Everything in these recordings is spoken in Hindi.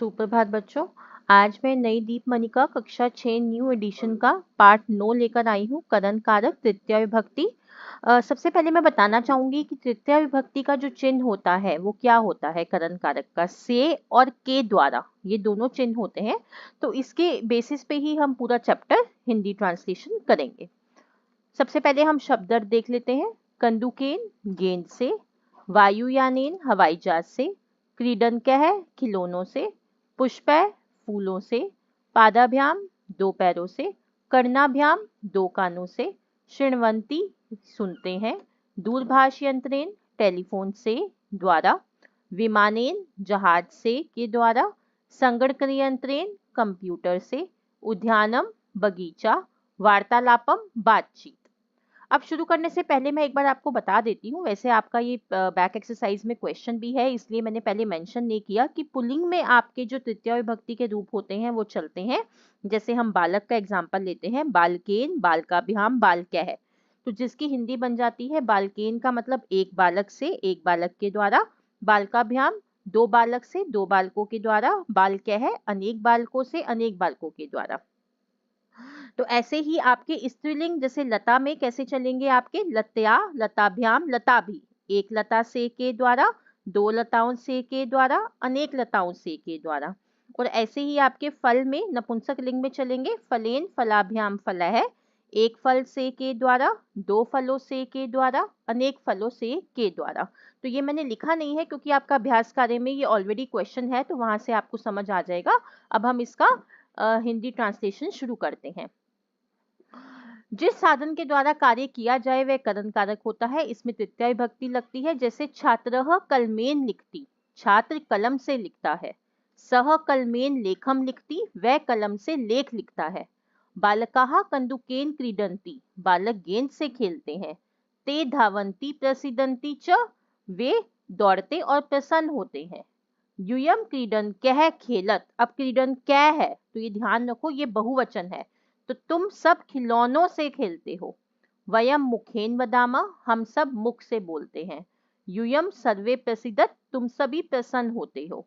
सुप्रभात बच्चों। आज मैं नई दीपमणिका कक्षा 6 न्यू एडिशन का पार्ट 9 लेकर आई हूँ, करण कारक तृतीया विभक्ति। सबसे पहले मैं बताना चाहूंगी कि तृतीया विभक्ति का जो चिन्ह होता है वो क्या होता है। करण कारक का से और के द्वारा ये दोनों चिन्ह होते हैं, तो इसके बेसिस पे ही हम पूरा चैप्टर हिंदी ट्रांसलेशन करेंगे। सबसे पहले हम शब्द अर्थ देख लेते हैं। कंदुकेन गेंद से, वायुयानेन हवाई जहाज से, क्रीडनकः खिलौनों से, पुष्पै फूलों से, पादाभ्याम दो पैरों से, कर्णाभ्याम दो कानों से, शृण्वन्ति सुनते हैं, दूरभाष यंत्रेन टेलीफोन से द्वारा, विमानेन जहाज से के द्वारा, संगणक यंत्रेन कंप्यूटर से, उद्यानम बगीचा, वार्तालापम बातचीत। अब शुरू करने से पहले मैं एक बार आपको बता देती हूँ, वैसे आपका ये बैक एक्सरसाइज में क्वेश्चन भी है, इसलिए मैंने पहले मेंशन नहीं किया कि पुल्लिंग में आपके जो तृतीया विभक्ति के रूप होते हैं वो चलते हैं। जैसे हम बालक का एग्जांपल लेते हैं, बालकेन बालकाभ्याम बालकः, तो जिसकी हिंदी बन जाती है बालकेन का मतलब एक बालक से एक बालक के द्वारा, बालकाभ्याम दो बालक से दो बालकों के द्वारा, बालकः अनेक बालकों से अनेक बालकों के द्वारा। तो ऐसे ही आपके स्त्रीलिंग जैसे लता में कैसे चलेंगे, आपके लतया लताभ्याम लता भी, एक लता से के द्वारा, दो लताओं से के द्वारा, अनेक लताओं से के द्वारा। और ऐसे ही आपके फल में नपुंसक लिंग में चलेंगे, फलेन फलाभ्याम फलः, एक फल से के द्वारा, दो फलों से के द्वारा, अनेक फलों से के द्वारा। तो ये मैंने लिखा नहीं है क्योंकि आपका अभ्यास कार्य में ये ऑलरेडी क्वेश्चन है, तो वहां से आपको समझ आ जाएगा। अब हम इसका हिंदी ट्रांसलेशन शुरू करते हैं। जिस साधन के द्वारा कार्य किया जाए वह करण कारक होता है। इसमें तृतीया विभक्ति लगती है, जैसे छात्रः कलमेन लिखती, छात्र कलम से लिखता है। सह कलमेन लेखम लिखती, वह कलम से लेख लिखता है। बालकाः कंदुकेन क्रीडन्ति, बालक गेंद से खेलते हैं। ते धावन्ति प्रसीदन्ति च, वे दौड़ते और प्रसन्न होते हैं। यूयम क्रीडनकः खेलत, अब क्रीडनकः है तो ये ध्यान रखो ये बहुवचन है, तो तुम सब खिलौनों से खेलते हो। वयम मुखेन वदामः, हम सब मुख से बोलते हैं। यूयम सर्वे प्रसीदत, तुम सभी प्रसन्न होते हो।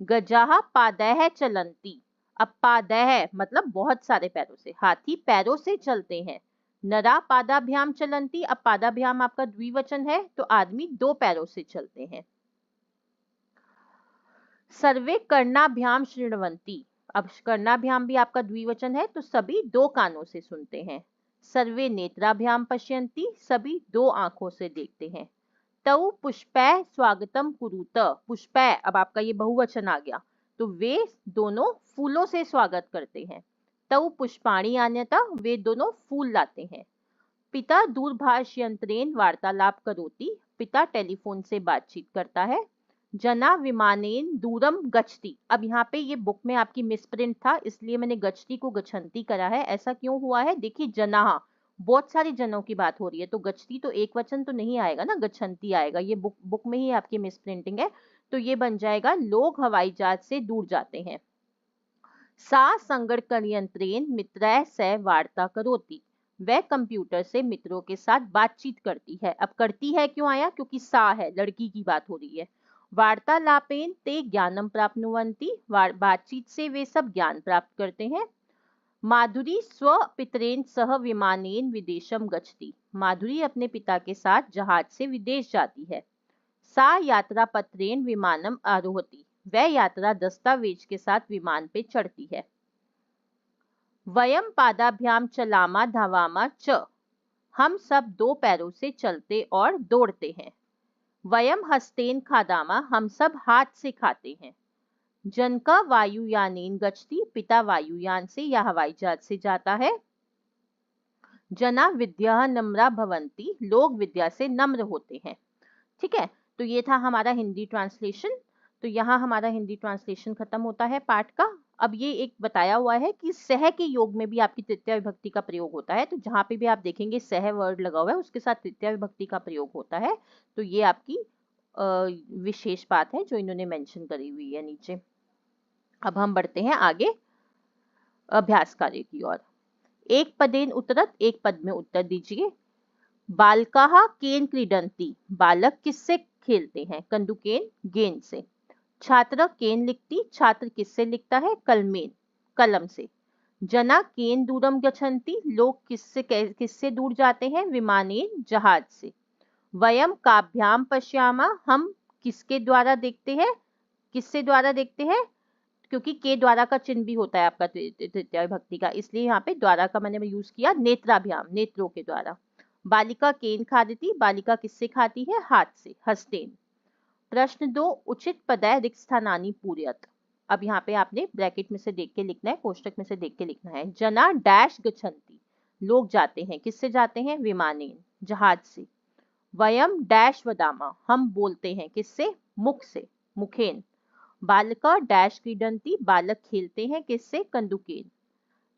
गजाः पादैः चलन्ति, अब पादैः मतलब बहुत सारे पैरों से, हाथी पैरों से चलते हैं। नरा पादाभ्याम चलन्ति, अब पादाभ्याम आपका द्विवचन है तो आदमी दो पैरों से चलते हैं। सर्वे कर्णाभ्याम शृण्वन्ति, अब कर्णाभ्याम भी आपका द्विवचन है तो सभी दो कानों से सुनते हैं। सर्वे नेत्राभ्याम पश्यन्ति, सभी दो आंखों से देखते हैं। तौ पुष्पै स्वागतम कुरुत, पुष्पै अब आपका ये बहुवचन आ गया, तो वे दोनों फूलों से स्वागत करते हैं। तौ पुष्पाणि आन्यता, वे दोनों फूल लाते हैं। पिता दूरभाष यंत्रेन वार्तालाप करोति, पिता टेलीफोन से बातचीत करता है। जना विमानेन दूरम गच्छति, अब यहाँ पे ये बुक में आपकी मिसप्रिंट था इसलिए मैंने गच्छति को गच्छन्ति करा है। ऐसा क्यों हुआ है, देखिए जना बहुत सारे जनों की बात हो रही है, तो गच्छति तो एक वचन तो नहीं आएगा ना, गच्छन्ति आएगा। ये बुक में ही आपकी मिसप्रिंटिंग है, तो ये बन जाएगा लोग हवाई जहाज से दूर जाते हैं। सा संगणक यंत्रेन मित्रैः सह वार्ता करोति, वह कंप्यूटर से मित्रों के साथ बातचीत करती है। अब करती है क्यों आया, क्योंकि सा है, लड़की की बात हो रही है। वार्तालापेन ते ज्ञानम प्राप्नुवन्ति, बातचीत से वे सब ज्ञान प्राप्त करते हैं। माधुरी स्व पितरेन सह विमानेन विदेशम गच्छति, माधुरी अपने पिता के साथ जहाज से विदेश जाती है। सा यात्रा पत्रेन विमानम आरोहति, वह यात्रा दस्तावेज के साथ विमान पे चढ़ती है। वयम पादाभ्याम चलामा धावामा च, हम सब दो पैरों से चलते और दौड़ते हैं। वयम हस्तेन खादामा, हम सब हाथ से खाते हैं। जनका वायुयानेन गच्छति, पिता वायुयान से या हवाई जहाज से जाता है। जना विद्या नम्रा भवन्ति, लोग विद्या से नम्र होते हैं। ठीक है, तो ये था हमारा हिंदी ट्रांसलेशन। तो यहाँ हमारा हिंदी ट्रांसलेशन खत्म होता है पाठ का। अब ये एक बताया हुआ है कि सह के योग में भी आपकी तृतीया विभक्ति का प्रयोग होता है, तो जहां पे भी आप देखेंगे सह वर्ड लगा हुआ है उसके साथ तृतीया विभक्ति का प्रयोग होता है। तो ये आपकी विशेष बात है जो इन्होंने मेंशन करी हुई है नीचे। अब हम बढ़ते हैं आगे अभ्यास कार्य की ओर। एक पदेन उत्तरत, एक पद में उत्तर दीजिए। बालकाः केन क्रीडन्ति, बालक किससे खेलते हैं, कंदुकेन गेंद से। छात्र केन लिखती, छात्र किससे लिखता है? कलमेन, कलम से। जना केन दूरम गच्छन्ति, लोग किससे दूर जाते हैं? विमानेन, जहाज से। वयम काभ्याम पश्यामा, हम किसके द्वारा देखते हैं? किससे द्वारा देखते हैं? क्योंकि के द्वारा का चिन्ह भी होता है आपका तृतीय विभक्ति का, इसलिए यहाँ पे द्वारा का मैंने यूज किया। नेत्राभ्याम, नेत्रों के द्वारा। बालिका केन खादती, बालिका किससे खाती है? हाथ से, हस्तेन। प्रश्न 2, उचित पदय रिक्त स्थानानि पूरयत। अब यहाँ पे आपने ब्रैकेट में से देख के लिखना है, कोष्टक में से देख के लिखना है। जना डैश गच्छन्ति, लोग जाते हैं, किससे जाते हैं? विमानेन, जहाज से। वयम डैश वदामा, हम बोलते हैं, किससे? मुख से, मुखेन। बालिका डैश क्रीडन्ति, बालक खेलते हैं, किससे? कंदुकेन।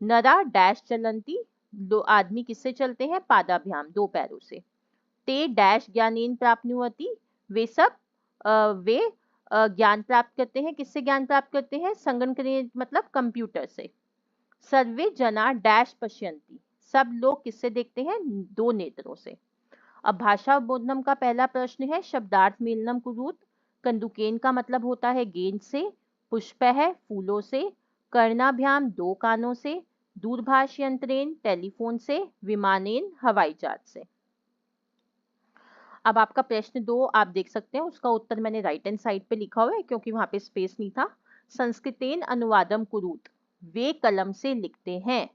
नरा डैश चलन्ति, दो आदमी किससे चलते हैं? पादाभ्याम, दो पैरों से। ते डैश ज्ञानेन प्राप्नुवति, वे सब वे ज्ञान प्राप्त करते हैं, किससे ज्ञान प्राप्त करते हैं? संगणक, मतलब कंप्यूटर से। सर्वे जना डैश पश्यन्ति, सब लोग किससे देखते हैं? दो नेत्रों से। अब भाषा बोधनम का पहला प्रश्न है, शब्दार्थ मेलनम कुरूत। कंदुकेन का मतलब होता है गेंद से, पुष्प है फूलों से, कर्णाभ्याम दो कानों से, दूरभाष यंत्रेन टेलीफोन से, विमानेन हवाई जहाज से। अब आपका प्रश्न 2 आप देख सकते हैं, उसका उत्तर मैंने राइट हैंड साइड पे लिखा हुआ है क्योंकि वहां पे स्पेस नहीं था। संस्कृतेन अनुवादम कुरूत, वे कलम से लिखते हैं,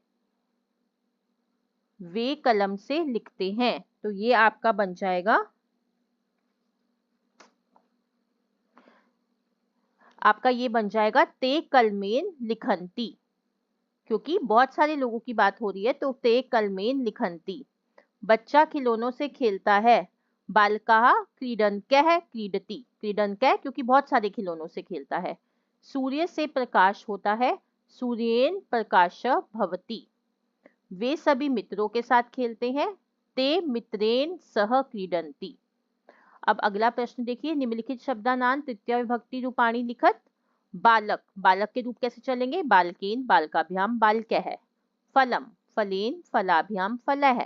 वे कलम से लिखते हैं। तो ये आपका बन जाएगा, आपका ये बन जाएगा ते कलमेन लिखंती, क्योंकि बहुत सारे लोगों की बात हो रही है, तो ते कलमेन लिखंती। बच्चा खिलौनों से खेलता है, बालकाः क्रीडनकैः क्रीडति, क्रीडनकैः क्योंकि बहुत सारे खिलौनों से खेलता है। सूर्य से प्रकाश होता है, सूर्येन प्रकाशः भवति। वे सभी मित्रों के साथ खेलते हैं, ते मित्रेण सह क्रीडन्ति। अब अगला प्रश्न देखिए, निम्नलिखित शब्दानां तृतीया विभक्ति रूपाणि लिखत। बालक, बालक के रूप कैसे चलेंगे? बालकेन, बालकाभ्याम, बालकैः। फलम, फलेन, फलाभ्याम, फलैः।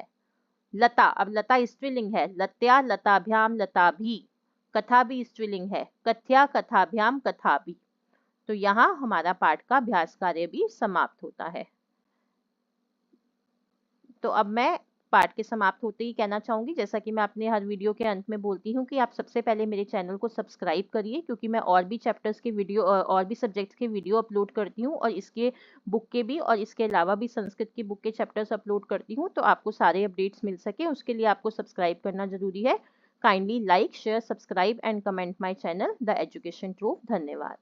लता, अब लता स्त्रीलिंग है, लत्या, लताभ्याम, लताभि। कथा भी स्त्रीलिंग है, कथ्या, कथाभ्याम, कथाभि। तो यहाँ हमारा पाठ का अभ्यास कार्य भी समाप्त होता है। तो अब मैं पाठ के समाप्त होते ही कहना चाहूंगी, जैसा कि मैं अपने हर वीडियो के अंत में बोलती हूँ, कि आप सबसे पहले मेरे चैनल को सब्सक्राइब करिए, क्योंकि मैं और भी चैप्टर्स के वीडियो और भी सब्जेक्ट्स के वीडियो अपलोड करती हूँ, और इसके बुक के भी, और इसके अलावा भी संस्कृत की बुक के चैप्टर्स अपलोड करती हूँ। तो आपको सारे अपडेट्स मिल सके, उसके लिए आपको सब्सक्राइब करना जरूरी है। Kindly like, share, subscribe and comment my channel the education truth. धन्यवाद।